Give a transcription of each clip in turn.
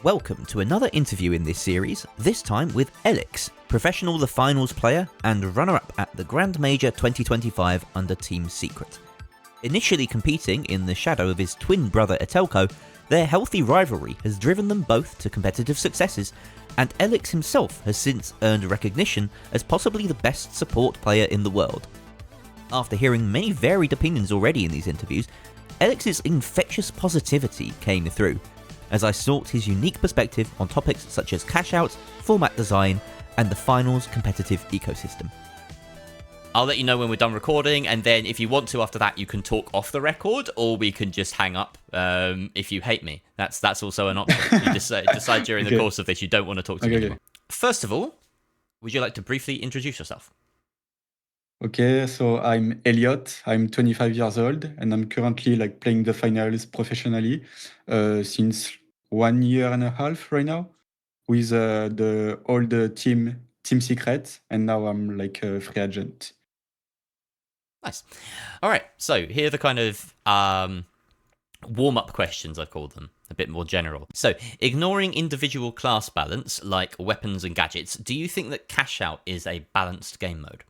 Welcome to another interview in this series, this time with Elyx, professional The Finals player and runner-up at the Grand Major 2025 under Team Secret. Initially competing in the shadow of his twin brother Etelko, their healthy rivalry has driven them both to competitive successes, and Elyx himself has since earned recognition as possibly the best support player in the world. After hearing many varied opinions already in these interviews, Elyx's infectious positivity came through, as I sought his unique perspective on topics such as Cashout, format design, and the Finals competitive ecosystem. I'll let you know when we're done recording, and then if you want to after that, you can talk off the record, or we can just hang up if you hate me. That's also an option. You decide during the course of this you don't want to talk to me anymore. First of all, would you like to briefly introduce yourself? Okay, so I'm Elliot. I'm 25 years old, and I'm currently playing the finals professionally since 1 year and a half right now with the old team Secret, and now I'm like a free agent. Nice. All right, so here are the kind of warm-up questions, I call them, a bit more general. So, ignoring individual class balance, like weapons and gadgets, do you think that Cashout is a balanced game mode?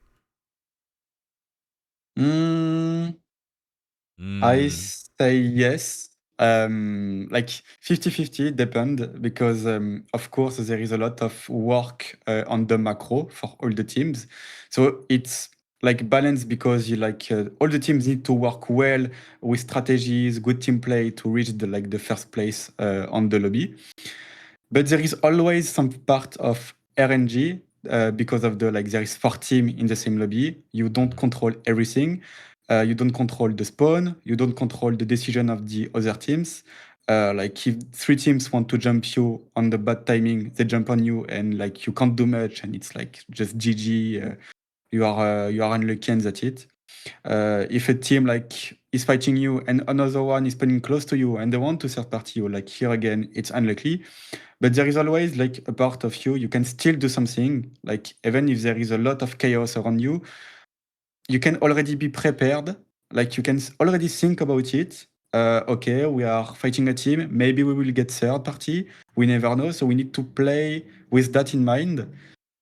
I say yes. Like 50-50 depend because of course there is a lot of work on the macro for all the teams. So it's like balance because you all the teams need to work well with strategies, good team play to reach the first place on the lobby. But there is always some part of RNG because of there is 4 teams in the same lobby. You don't control everything. You don't control the spawn. You don't control the decision of the other teams. If 3 teams want to jump you on the bad timing, they jump on you and you can't do much, and it's just GG. You are unlucky and that's it. If a team is fighting you and another one is spawning close to you and they want to third party you, here again it's unlucky. But there is always a part of you can still do something. Even if there is a lot of chaos around you, you can already be prepared. You can already think about it. Okay, we are fighting a team. Maybe we will get third party. We never know. So we need to play with that in mind.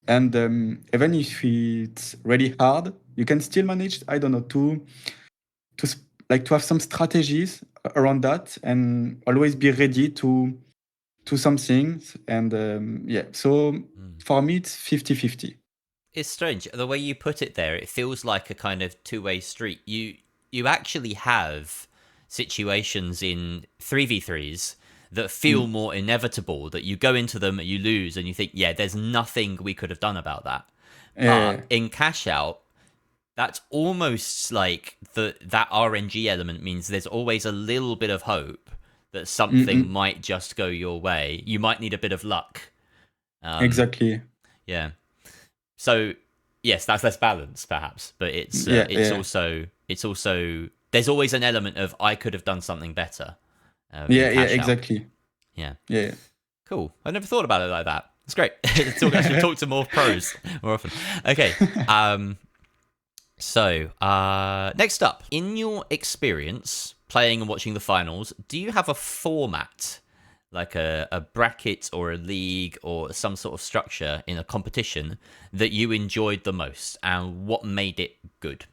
And even if it's really hard, you can still manage, I don't know, to have some strategies around that and always be ready to some things. And so for me, it's 50-50. It's strange. The way you put it there, it feels like a kind of two-way street. You actually have situations in 3v3s that feel more inevitable, that you go into them, you lose, and you think, yeah, there's nothing we could have done about that. But in Cashout, that's almost like that RNG element means there's always a little bit of hope that something might just go your way. You might need a bit of luck. Exactly. Yeah. So yes, that's less balanced, perhaps, but it's also there's always an element of I could have done something better. Exactly. Yeah. Cool. I never thought about it like that. It's great. I should talk to more pros more often. Okay. So next up, in your experience playing and watching the finals, do you have a format, like a bracket or a league or some sort of structure in a competition that you enjoyed the most, and what made it good?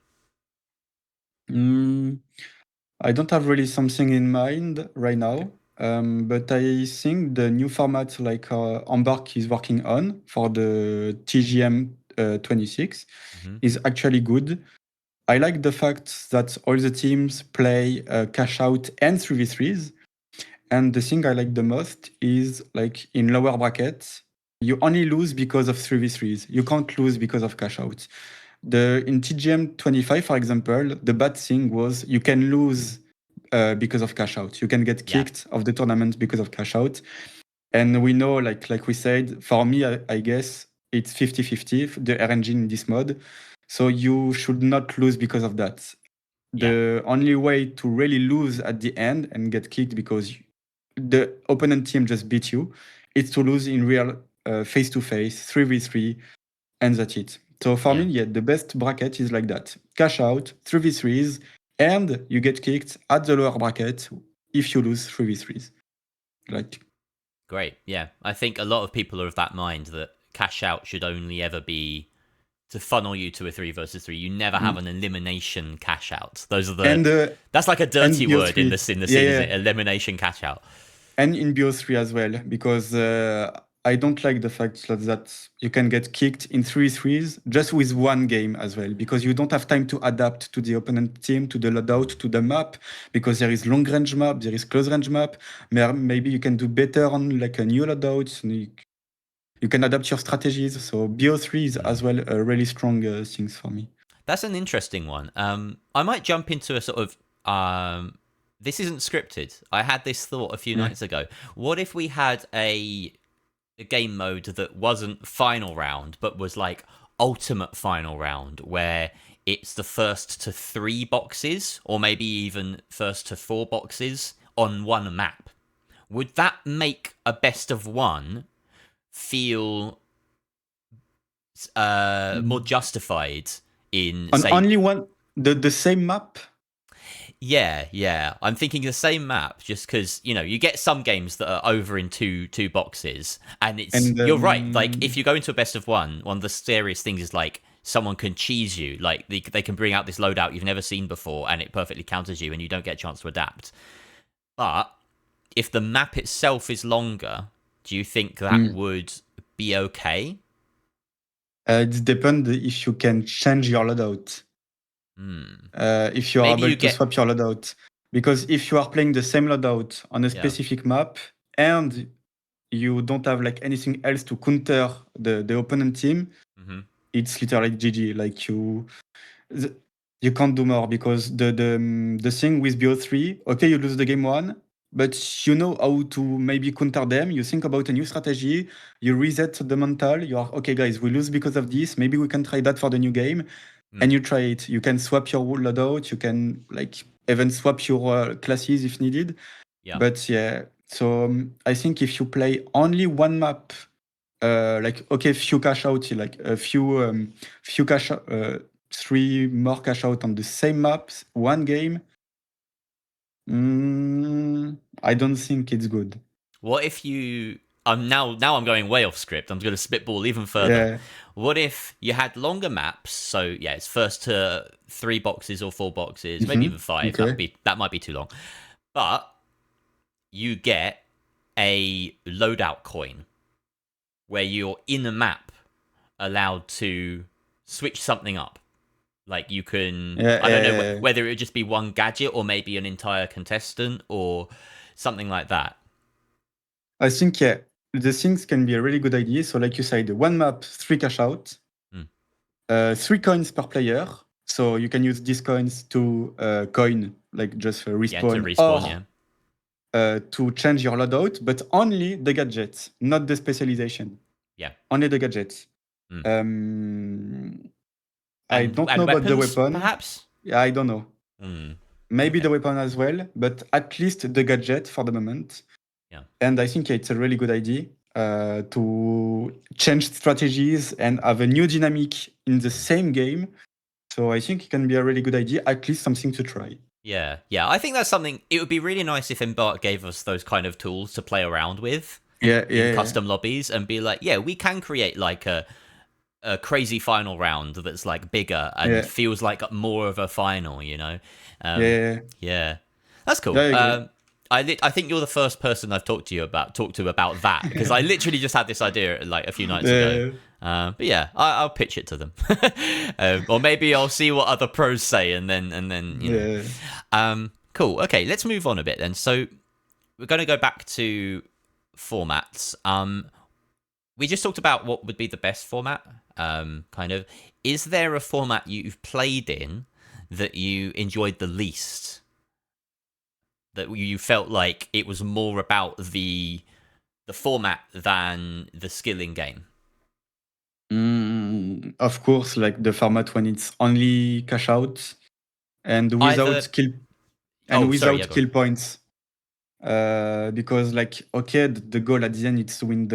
I don't have really something in mind right now, but I think the new format Embark is working on for the TGM 26 is actually good. I like the fact that all the teams play Cashout and 3v3s. And the thing I like the most is in lower brackets, you only lose because of 3v3s. You can't lose because of Cashout. In TGM 25, for example, the bad thing was you can lose because of Cashout. You can get kicked of the tournament because of Cashout. And we know, like we said, for me, I guess it's 50-50, the RNG in this mode. So you should not lose because of that. The only way to really lose at the end and get kicked because the opponent team just beat you is to lose in real face-to-face, 3v3, and that's it. So for me, the best bracket is like that. Cashout, 3v3s, and you get kicked at the lower bracket if you lose 3v3s. Great. Yeah. I think a lot of people are of that mind that cash out should only ever be to funnel you to a 3 versus 3. You never have Mm. an elimination cash out. Those are the And that's like a and dirty word in BO3, the yeah, scene, isn't yeah, it? Elimination cash out. and in BO3 as well, because I don't like the fact that you can get kicked in 3-3s just with one game as well, because you don't have time to adapt to the opponent team, to the loadout, to the map, because there is long range map, there is close range map. Maybe you can do better on like a new loadout. You can adapt your strategies. So BO3 is as well a really strong things for me. That's an interesting one. I might jump into a sort of this isn't scripted. I had this thought a few Yeah. nights ago. What if we had a game mode that wasn't final round, but was like ultimate final round, where it's the first to 3 boxes, or maybe even first to 4 boxes on one map? Would that make a best of one feel more Mm. justified in, On say, only one, the same map. yeah. I'm thinking the same map, just because you get some games that are over in two boxes, and And you're right. Like if you go into a best of one of the serious things is like someone can cheese you. Like they can bring out this loadout you've never seen before, and it perfectly counters you, and you don't get a chance to adapt. But if the map itself is longer, do you think that mm, would be okay? it depends if you can change your loadout. Hmm. If you are Maybe able you to get swap your loadout. Because if you are playing the same loadout on a yeah. specific map and you don't have like anything else to counter the opponent team, Mm-hmm. it's literally GG. Like th- you can't do more because the thing with BO3, okay, you lose the game one, but you know how to maybe counter them. You think about a new strategy, you reset the mental. You are okay, guys. We lose because of this. Maybe we can try that for the new game, Mm, and you try it. You can swap your loadout. You can like even swap your classes if needed. yeah. But yeah, so I think if you play only one map, like okay, few cash out, like a few cash, 3 more cash out on the same maps, one game. I don't think it's good. What if you? I'm now I'm going way off script. I'm going to spitball even further. Yeah. What if you had longer maps? So yeah, it's first to 3 boxes or 4 boxes, maybe even 5. Okay. That might be too long. But you get a loadout coin where you're in a map allowed to switch something up. Like you can, Yeah, I don't know yeah, yeah. whether it would just be one gadget or maybe an entire contestant or something like that. I think yeah, the things can be a really good idea. So like you said, one map, 3 cash out, Mm. 3 coins per player. So you can use these coins to coin, like just Yeah, to respawn, respawn. or Yeah, to change your loadout, but only the gadgets, not the specialization. yeah. Only the gadgets. Mm. Um, I don't know And about the weapons, weapon. perhaps. Yeah, I don't know. Mm. Maybe Okay. the weapon as well, but at least the gadget for the moment. Yeah. And I think it's a really good idea to change strategies and have a new dynamic in the same game. So I think it can be a really good idea, at least something to try. Yeah. I think that's something. It would be really nice if Embark gave us those kind of tools to play around with Yeah, in yeah, yeah, custom lobbies and be like, yeah, we can create like a crazy final round that's like bigger and yeah, feels like more of a final. yeah, Um, yeah. yeah, that's Yeah, cool. I agree. I think you're the first person I've talked to about that because I literally just had this idea like a few nights ago. Yeah, But yeah, I'll pitch it to them, or maybe I'll see what other pros say, and then. yeah. Cool. Okay, let's move on a bit then. So we're going to go back to formats. We just talked about what would be the best format. Kind of. Is there a format you've played in that you enjoyed the least? That you felt like it was more about the format than the skill in game? Of course, like the format when it's only cash out and Either. Oh, sorry. Yeah, without go on. kill points. Because like okay, the goal at the end is to win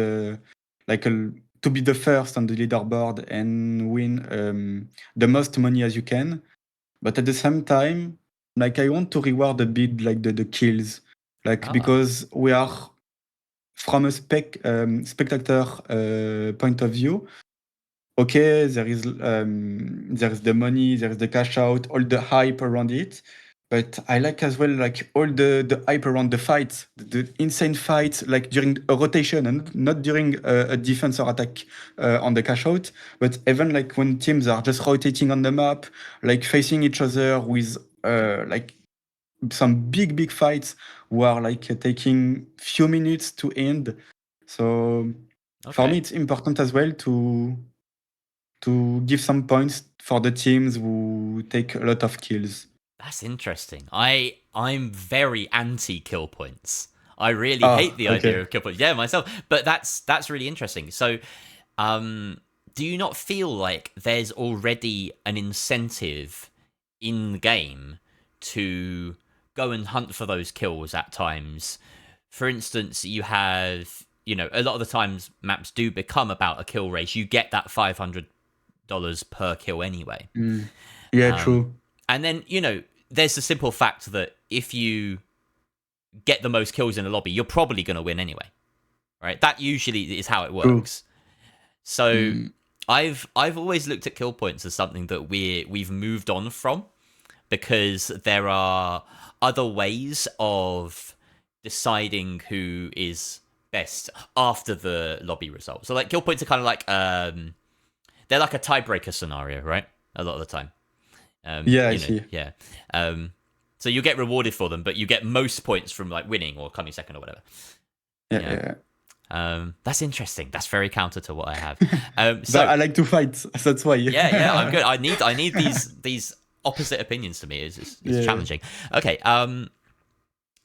like to be the first on the leaderboard and win the most money as you can. But at the same time, like I want to reward a bit like the kills, like Ah. because we are from a spectator point of view, okay, there is the money, there is the cash out, all the hype around it. But I like as well like all the hype around the fights, the insane fights like during a rotation and not during a defense or attack on the cash out, but even like when teams are just rotating on the map, like facing each other with like some big fights who are like taking few minutes to end. So for me, Okay. it's important as well to give some points for the teams who take a lot of kills. That's interesting. I'm very anti kill points. I really hate Ah, the idea okay. of kill points. Yeah, myself. But that's really interesting. So, do you not feel like there's already an incentive in the game to go and hunt for those kills at times? For instance, you have, a lot of the times maps do become about a kill race. You get that $500 per kill anyway. Mm. Yeah, Um, true. and then, there's the simple fact that if you get the most kills in a lobby, you're probably going to win anyway, right? That usually is how it True. works. So Mm. I've always looked at kill points as something that we've moved on from, because there are other ways of deciding who is best after the lobby result. So like kill points are kind of like they're like a tiebreaker scenario, right? A lot of the time. Yeah, I see. Yeah. So you get rewarded for them, but you get most points from like winning or coming second or whatever. Yeah, Yeah. yeah. That's interesting. That's very counter to what I have. But So I like to fight. That's why. yeah, I'm good. I need these opposite opinions to me. It's Yeah. challenging. Okay.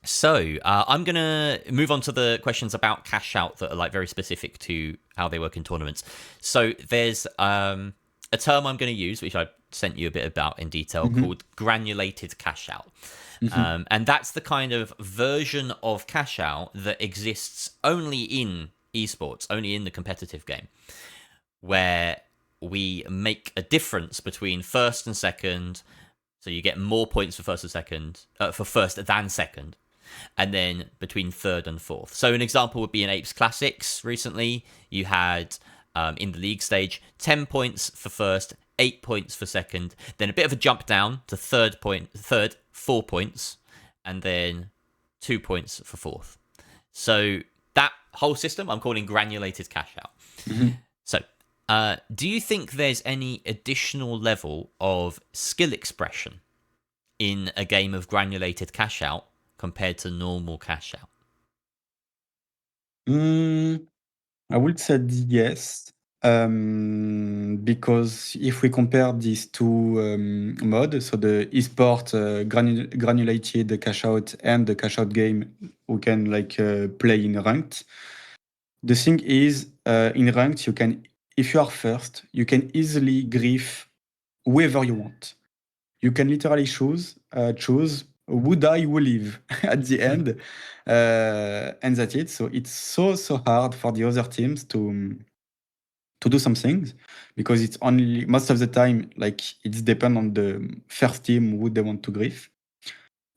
So I'm gonna move on to the questions about cash out that are like very specific to how they work in tournaments. So there's a term I'm going to use, which I sent you a bit about in detail, Mm-hmm. called granulated cash out. Mm-hmm. And that's the kind of version of cash out that exists only in esports, only in the competitive game, where we make a difference between first and second. So you get more points for first and second, for first than second, and then between third and fourth. So an example would be in Apes Classics recently. You had in the league stage 10 points for first, 8 points for second, then a bit of a jump down to third, 4 points, and then 2 points for fourth. So that whole system I'm calling granulated cash out. Mm-hmm. So do you think there's any additional level of skill expression in a game of granulated cash out compared to normal cash out? I would say yes, because if we compare these two modes, so the esport granulated cash out and the cash out game, we can like play in ranked. The thing is, in ranked, you can, if you are first, you can easily grief whoever you want. You can literally choose who die, who live at the end, and that's it. So it's so hard for the other teams to do some things because it's only most of the time like it's depend on the first team who they want to grief.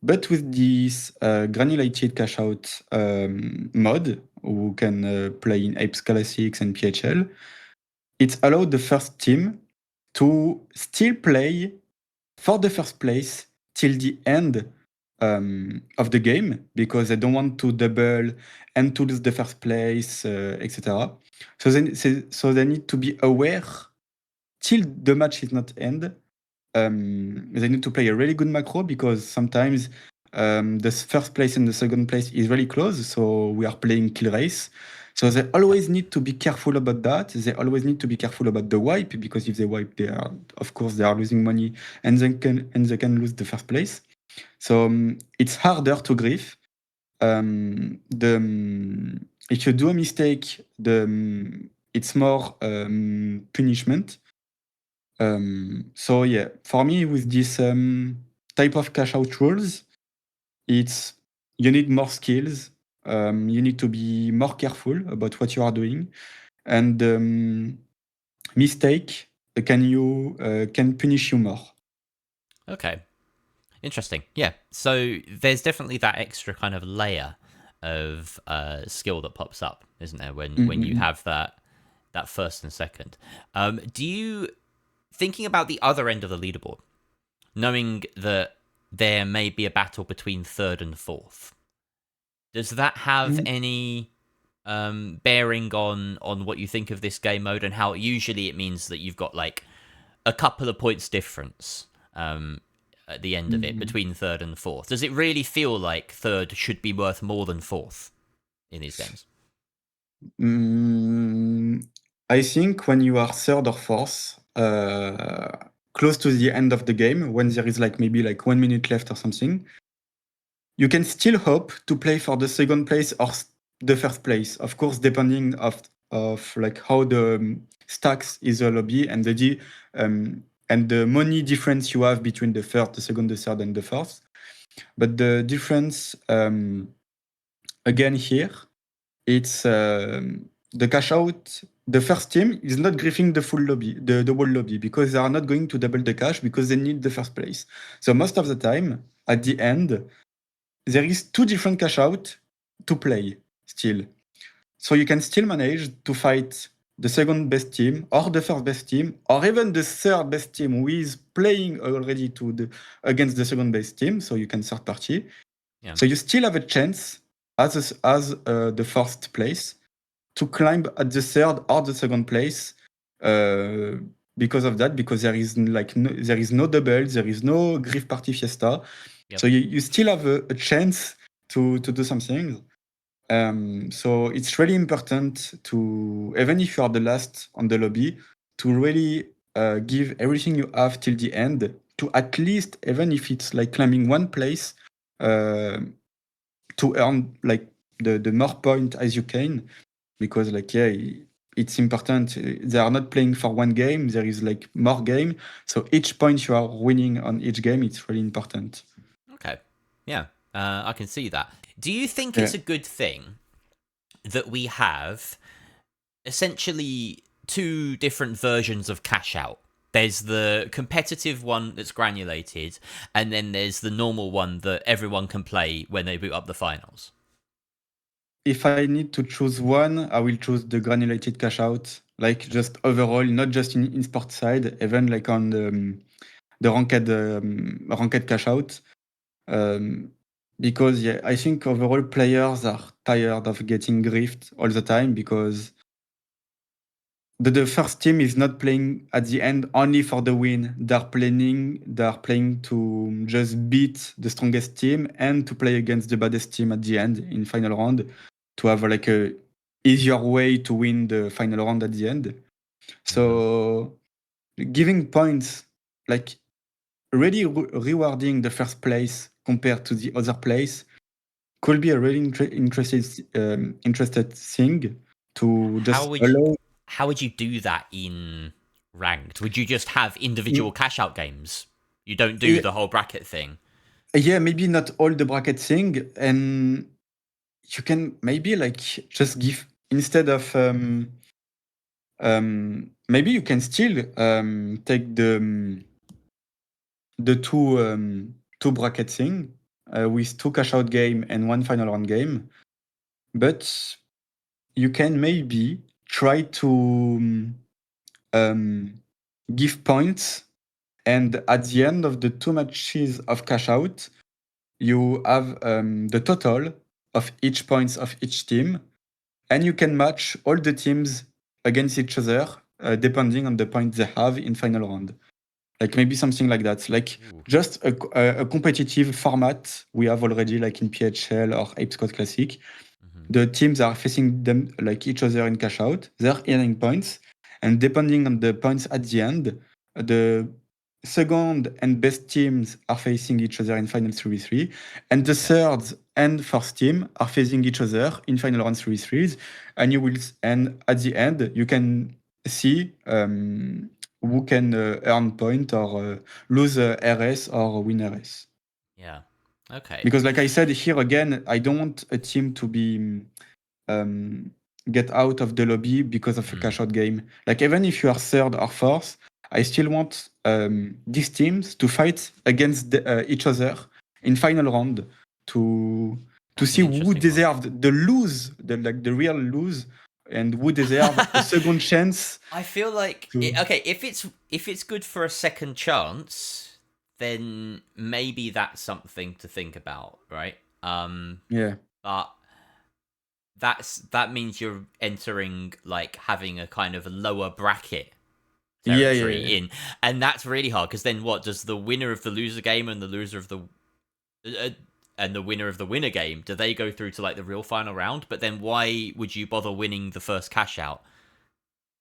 But with this granulated cash out mod, who can play in Apes Classics and PHL, it allowed the first team to still play for the first place till the end of the game because they don't want to double and to lose the first place, etc. So they need to be aware till the match is not end. They need to play a really good macro because sometimes the first place and the second place is really close. So we are playing kill race. So they always need to be careful about that. They always need to be careful about the wipe because if they wipe, they are, of course, they are losing money and they can lose the first place. So it's harder to grief. If you do a mistake, it's more punishment. So yeah, for me with this type of cash out rules, it's you need more skills. You need to be more careful about what you are doing, and mistake can punish you more. Okay. Interesting. Yeah. So there's definitely that extra kind of layer of skill that pops up, isn't there, when you Mm-mm. have that first and second. Do you, thinking about the other end of the leaderboard, knowing that there may be a battle between third and fourth, does that have any bearing on what you think of this game mode, and how usually it means that you've got like a couple of points difference at the end of it Mm-mm. between third and fourth? Does it really feel like third should be worth more than fourth in these games? Mm, I think when you are third or fourth, close to the end of the game, when there is like maybe like 1 minute left or something, you can still hope to play for the second place or the first place. Of course, depending of like how the stacks is a lobby and the money difference you have between the first, the second, the third, and the fourth. But the difference again here, it's the cash out. The first team is not griefing the full lobby, the whole lobby, because they are not going to double the cash because they need the first place. So most of the time, at the end, there is two different cash out to play still. So you can still manage to fight the second best team or the first best team or even the third best team who is playing already against the second best team. So you can third party. Yeah. So you still have a chance as the first place to climb at the third or the second place uh, because of that, because there is there is no double, there is no grief party fiesta. Yep. So you still have a chance to do something. So it's really important to, even if you are the last on the lobby, to really give everything you have till the end, to at least, even if it's like climbing one place, uh, to earn like the more point as you can, because like yeah, it's important. They are not playing for one game. There is like more game. So each point you are winning on each game, it's really important. Okay. Yeah. I can see that. Do you think Yeah. it's a good thing that we have essentially two different versions of cash out? There's the competitive one that's granulated, and then there's the normal one that everyone can play when they boot up the finals. If I need to choose one, I will choose the granulated cash out. Like just overall, not just in sport side, even like on the ranked cash out. Um, because yeah, I think overall players are tired of getting griefed all the time because the first team is not playing at the end only for the win. They're playing to just beat the strongest team and to play against the baddest team at the end in final round to have like a easier way to win the final round at the end. So giving points, like really rewarding the first place compared to the other place could be a really interested thing to How just would you, allow. how would you do that in ranked? Would you just have individual cash out games? You don't do Yeah, the whole bracket thing. yeah, maybe not all the bracket thing, and you can maybe like just give instead of maybe you can still take the two bracket thing with two cash out game and one final round game, but you can maybe try to give points, and at the end of the two matches of cash out, you have the total of each points of each team, and you can match all the teams against each other depending on the points they have in final round. Like maybe something like that. Like Ooh. just a competitive format we have already, like in PHL or Ape Squad Classic. The teams are facing them like each other in cash out. They're earning points, and depending on the points at the end, the second and best teams are facing each other in final 3v3, and the third and fourth team are facing each other in final round 3v3s. And at the end, you can see who can earn point or lose RS or win RS. Yeah. Okay. Because, like I said here again, I don't want a team to be um, get out of the lobby because of a cash out game. Like even if you are third or fourth, I still want these teams to fight against each other in final round to to That's an see who interesting one. deserved the lose, the real lose, and who deserved a second chance I feel like to. okay, if it's good for a second chance, then maybe that's something to think about, right? Yeah, But that means you're entering like having a kind of a lower bracket yeah, territory yeah, in, and that's really hard because then what does the winner of the loser game and the loser of the uh, and the winner of the winner game, do they go through to like the real final round? But then why would you bother winning the first cash out?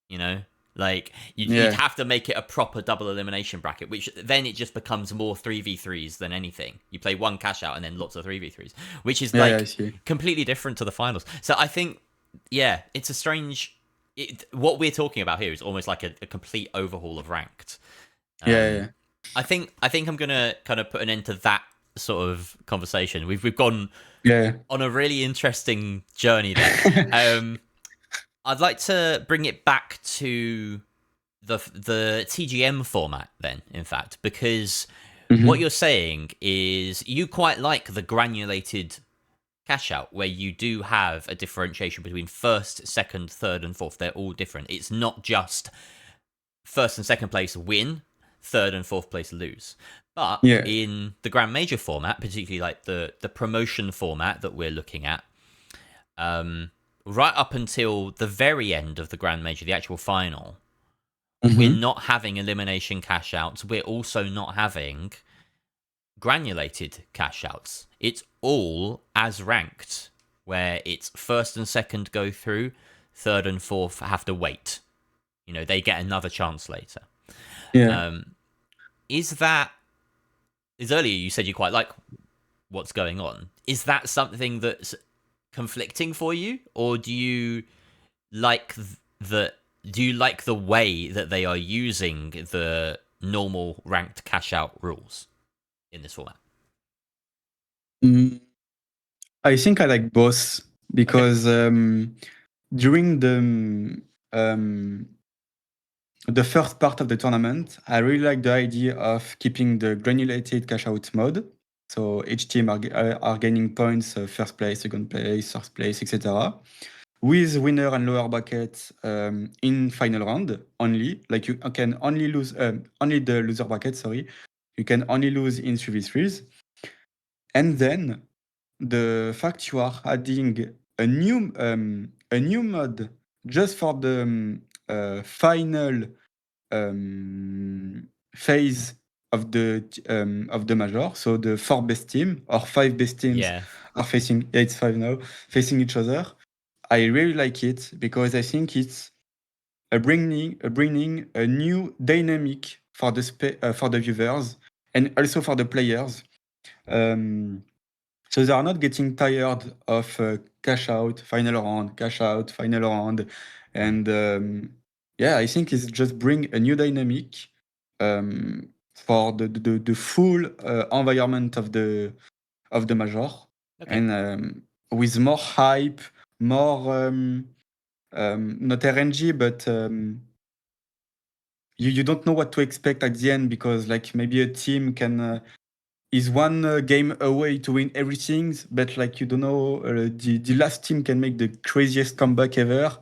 You know, like you'd yeah, have to make it a proper double elimination bracket, which then it just becomes more 3v3s than anything. You play one cash out and then lots of 3v3s, which is yeah, yeah. I like see. completely different to the finals. So I think, yeah, it's a strange. What we're talking about here is almost like a complete overhaul of ranked. Yeah, yeah, I think I'm gonna kind of put an end to that sort of conversation. We've gone yeah. on a really interesting journey there. Um, I'd like to bring it back to the TGM format then, in fact, because what Hmm. you're saying is you quite like the granulated cash out where you do have a differentiation between first, second, third, and fourth. They're all different. It's not just first and second place win, third and fourth place lose. But Yeah. in the Grand Major format, particularly like the promotion format that we're looking at, right up until the very end of the Grand Major, the actual final, we're Hmm. not having elimination cash outs. We're also not having granulated cash outs. It's all as ranked, where it's first and second go through, third and fourth have to wait. You know, they get another chance later. Yeah. Um, is that, is earlier you said you quite like what's going on. Is that something that's conflicting for you, or do you like the way that they are using the normal ranked cash out rules in this format? Mm, I think I like both Okay. because during um, the first part of the tournament, I really like the idea of keeping the granulated cash out mode. So each team are gaining points, first place, second place, third place, etc. With winner and lower bracket in final round only. Like you can only lose, only the loser bracket, sorry. You can only lose in 3v3s. And then the fact you are adding a new mode just for the final phase of the major. So the four best team or five best teams Yeah. are facing. Yeah, it's five now, facing each other. I really like it because I think it's bringing a new dynamic for for the viewers and also for the players. Um, so they are not getting tired of cash out, final round, Mm. and yeah, I think it's just bring a new dynamic for the full environment of the major, Okay. and with more hype, more not RNG, but you don't know what to expect at the end because like maybe a team can. Is one game away to win everything, but like you don't know, the last team can make the craziest comeback ever.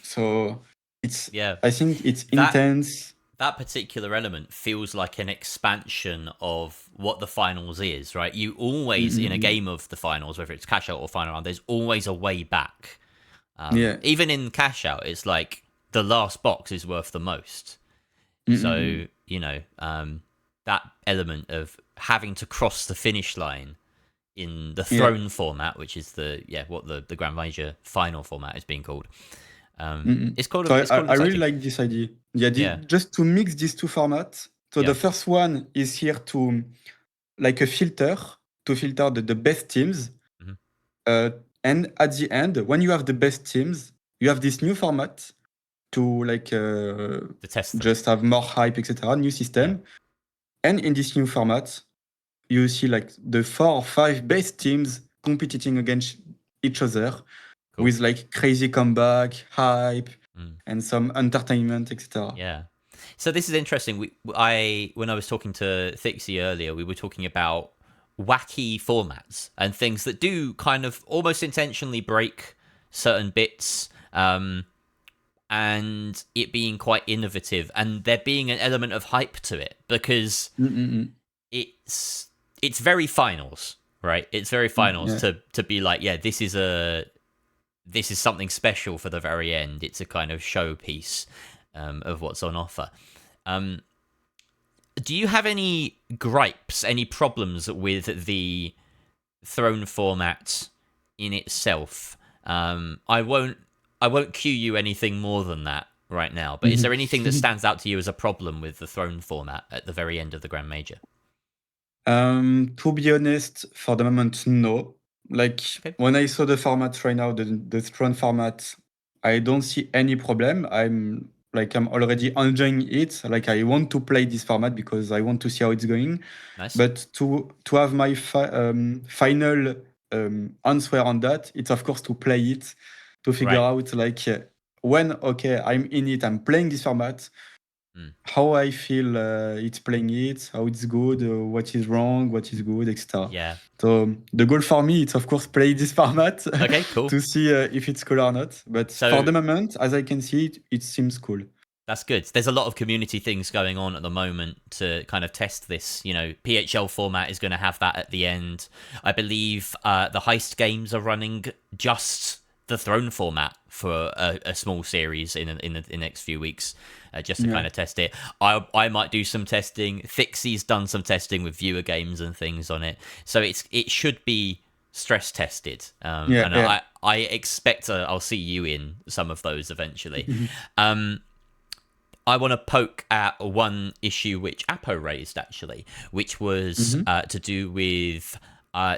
So it's Yeah. I think it's That intense. that particular element feels like an expansion of what the finals is, right? You always, in a Mm-mm-mm. game of the finals, whether it's cash out or final round, there's always a way back. Yeah. Even in cash out, it's like the last box is worth the most. Mm-mm-mm. So, that element of having to cross the finish line in the Yeah. throne format, which is what the Grand Major final format is being called. Mm-mm. It's called So it's called I really exciting. like this idea. Yeah, Yeah, just to mix these two formats. So yeah, the first one is here to like a filter to filter the best teams. hmm Uh, and at the end, when you have the best teams, you have this new format to like to test them. just have more hype, etc. New Yeah, system, and in this new format, you see like the 4 or 5 best teams competing against each other cool. with like crazy comeback, hype, Mm. and some entertainment, etc. Yeah. So this is interesting. When I was talking to Thixie earlier, we were talking about wacky formats and things that do kind of almost intentionally break certain bits, and it being quite innovative, and there being an element of hype to it, because Mm-mm-mm. it's very finals, right? It's very finals Yeah. to be like, yeah, this is something special for the very end. It's a kind of showpiece of what's on offer. Um, do you have any gripes, any problems with the throne format in itself? I won't cue you anything more than that right now. But is there anything that stands out to you as a problem with the throne format at the very end of the Grand Major? To be honest, for the moment, no. Like Okay, when I saw the format right now, the Tron format, I don't see any problem. I'm already enjoying it. Like I want to play this format because I want to see how it's going. nice. But to have my final answer on that, it's of course to play it, to figure Right. out like when okay I'm in it, I'm playing this format, Mm. how I feel it's playing it, how it's good, what is wrong, what is good, etc. Yeah. So the goal for me, it's of course play this format Okay, cool. to see if it's cool or not. But for So the moment, as I can see it, it seems cool. that's good. There's a lot of community things going on at the moment to kind of test this. PHL format is going to have that at the end. I believe the heist games are running just the throne format for a small series in the next few weeks, just to Yeah, kind of test it. I might do some testing. Fixie's done some testing with viewer games and things on it, so it should be stress tested. yeah, And yeah. I expect I'll see you in some of those eventually. Um, I want to poke at one issue which Apo raised, actually, which was Mm-hmm. to do with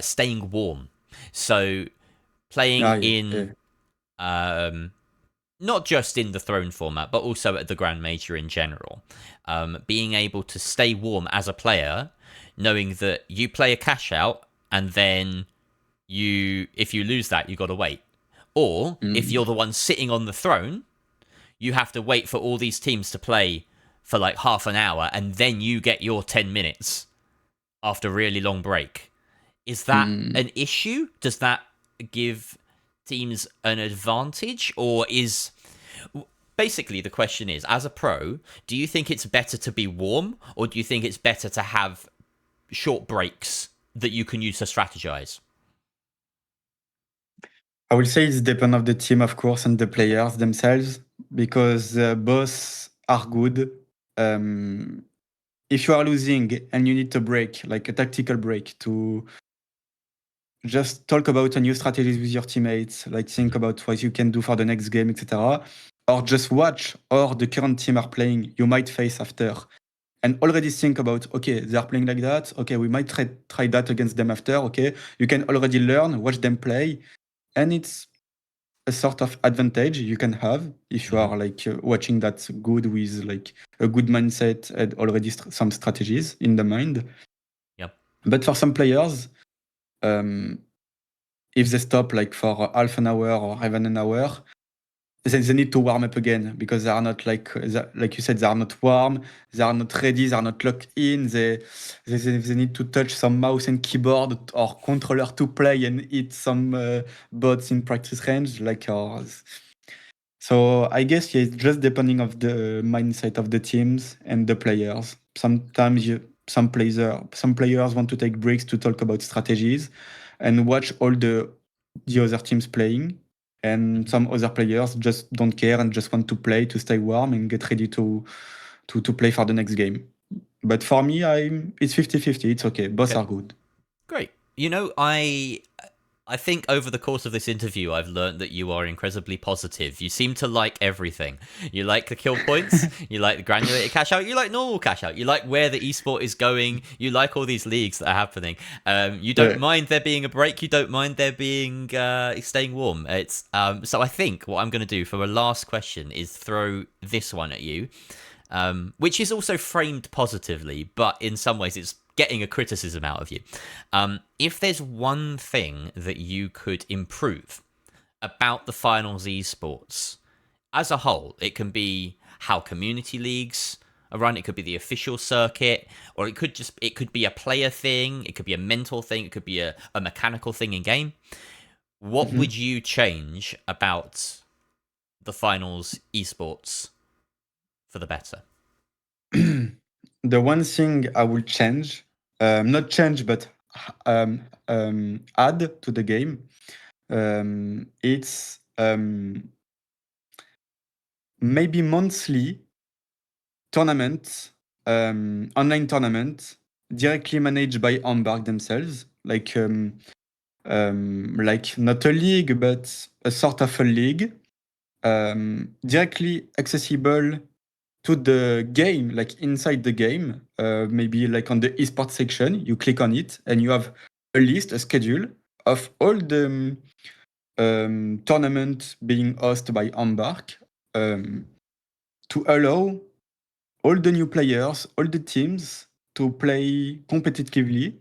staying warm. So playing Ah, yeah, yeah. in not just in the throne format, but also at the Grand Major in general, being able to stay warm as a player, knowing that you play a cash out and then if you lose that, you got to wait. Or if Mm. you're the one sitting on the throne, you have to wait for all these teams to play for like half an hour, and then you get your 10 minutes after a really long break. Is that Mm. an issue? Does that give teams an advantage? Or is basically the question is, as a pro, do you think it's better to be warm, or do you think it's better to have short breaks that you can use to strategize? I will say it's depend of the team, of course, and the players themselves, because both are good. Um, if you are losing and you need to break, like a tactical break, to just talk about a new strategies with your teammates, like think Mm-hmm. about what you can do for the next game, etc. Or just watch or the current team are playing, you might face after. And already think about, okay, they are playing like that. Okay, we might try that against them after. Okay, you can already learn, watch them play. And it's a sort of advantage you can have if you Mm-hmm. are like watching that good with like a good mindset and already some strategies in the mind. Yep. But for some players, um, if they stop like for half an hour or even an hour, they need to warm up again because they are not like you said, they are not warm, they are not ready, they are not locked in. They need to touch some mouse and keyboard or controller to play and hit some bots in practice range, like ours. So I guess yeah, it's just depending of the mindset of the teams and the players. Sometimes some players want to take breaks to talk about strategies and watch all the other teams playing, and Mm-hmm. some other players just don't care and just want to play to stay warm and get ready to play for the next game. But for me, it's 50-50. It's okay. Both Okay. are good. Great. I think over the course of this interview, I've learned that you are incredibly positive. You seem to like everything. You like the kill points. You like the granulated cash out. You like normal cash out. You like where the esport is going. You like all these leagues that are happening. You don't Yeah. mind there being a break. You don't mind there being staying warm. It's so I think what I'm going to do for a last question is throw this one at you, which is also framed positively, but in some ways it's getting a criticism out of you. If there's one thing that you could improve about the finals esports as a whole, it can be how community leagues a run. It could be the official circuit, or it could be a player thing. It could be a mental thing. It could be a mechanical thing in game. What would you change about the finals esports for the better? The one thing I will change, not change, but add to the game, it's maybe monthly tournament, online tournament, directly managed by Embark themselves, like not a league, but a sort of a league, directly accessible to the game, like inside the game, maybe like on the esports section, you click on it and you have a list, a schedule of all the tournament being hosted by Embark, to allow all the new players, all the teams to play competitively,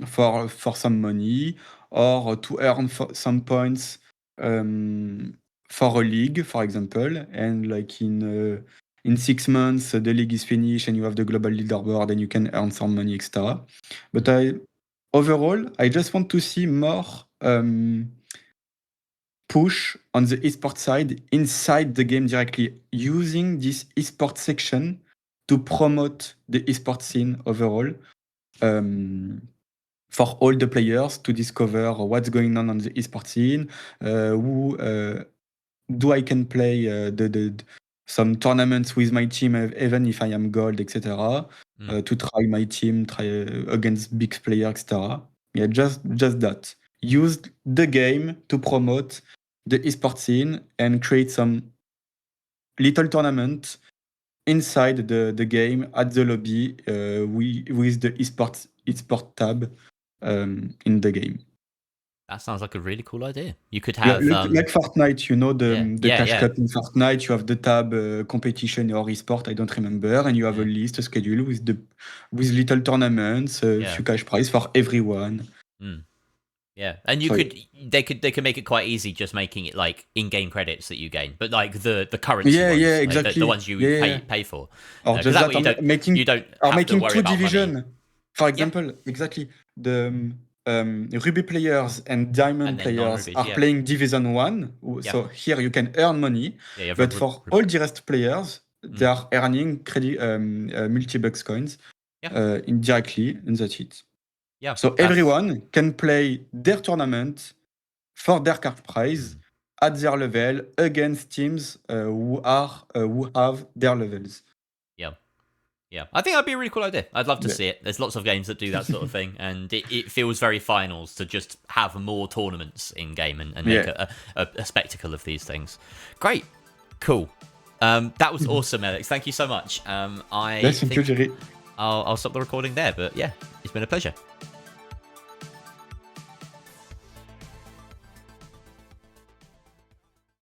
for some money, or to earn some points, for a league, for example. And like in 6 months, the league is finished and you have the global leaderboard and you can earn some money, etc. But overall, I just want to see more push on the esports side inside the game directly, using this esports section to promote the esports scene overall, for all the players to discover what's going on the esports scene, who do I can play some tournaments with my team, even if I am gold, etc. To try my team, try against big players, etc. Yeah, just that. Use the game to promote the esports scene and create some little tournament inside the game at the lobby, with the esports tab, in the game. That sounds like a really cool idea. You could Yeah, have like Fortnite, you know, yeah, the yeah, Cash yeah, Cup in Fortnite, you have the tab, competition or esport, I don't remember, and you have a list, a schedule with little tournaments, yeah. few cash prize for everyone. Yeah, and So they could make it quite easy, just making it like in-game credits that you gain, but like the currency yeah, ones, like the exactly. ones you Yeah. pay for, Or because just that that, way you don't or have to making worry two about money. division. For Yeah, example, exactly, the Ruby players and Diamond and then players non-rubies. are Yeah, playing Division 1, yeah, so here you can earn money, yeah. You have but for all the rest players, they are earning credit, multi-bucks coins, yeah, indirectly, and that's it. yeah. So That's everyone can play their tournament for their card prize at their level against teams, who have their levels. yeah. Yeah, I think that'd be a really cool idea. I'd love to Yeah. see it. There's lots of games that do that sort of thing, and it feels very finals to just have more tournaments in game and make Yeah. a spectacle of these things. Great, cool. That was awesome, Alex. Thank you so much. I Yes, thank you, think Jerry. I'll stop the recording there, but yeah, it's been a pleasure.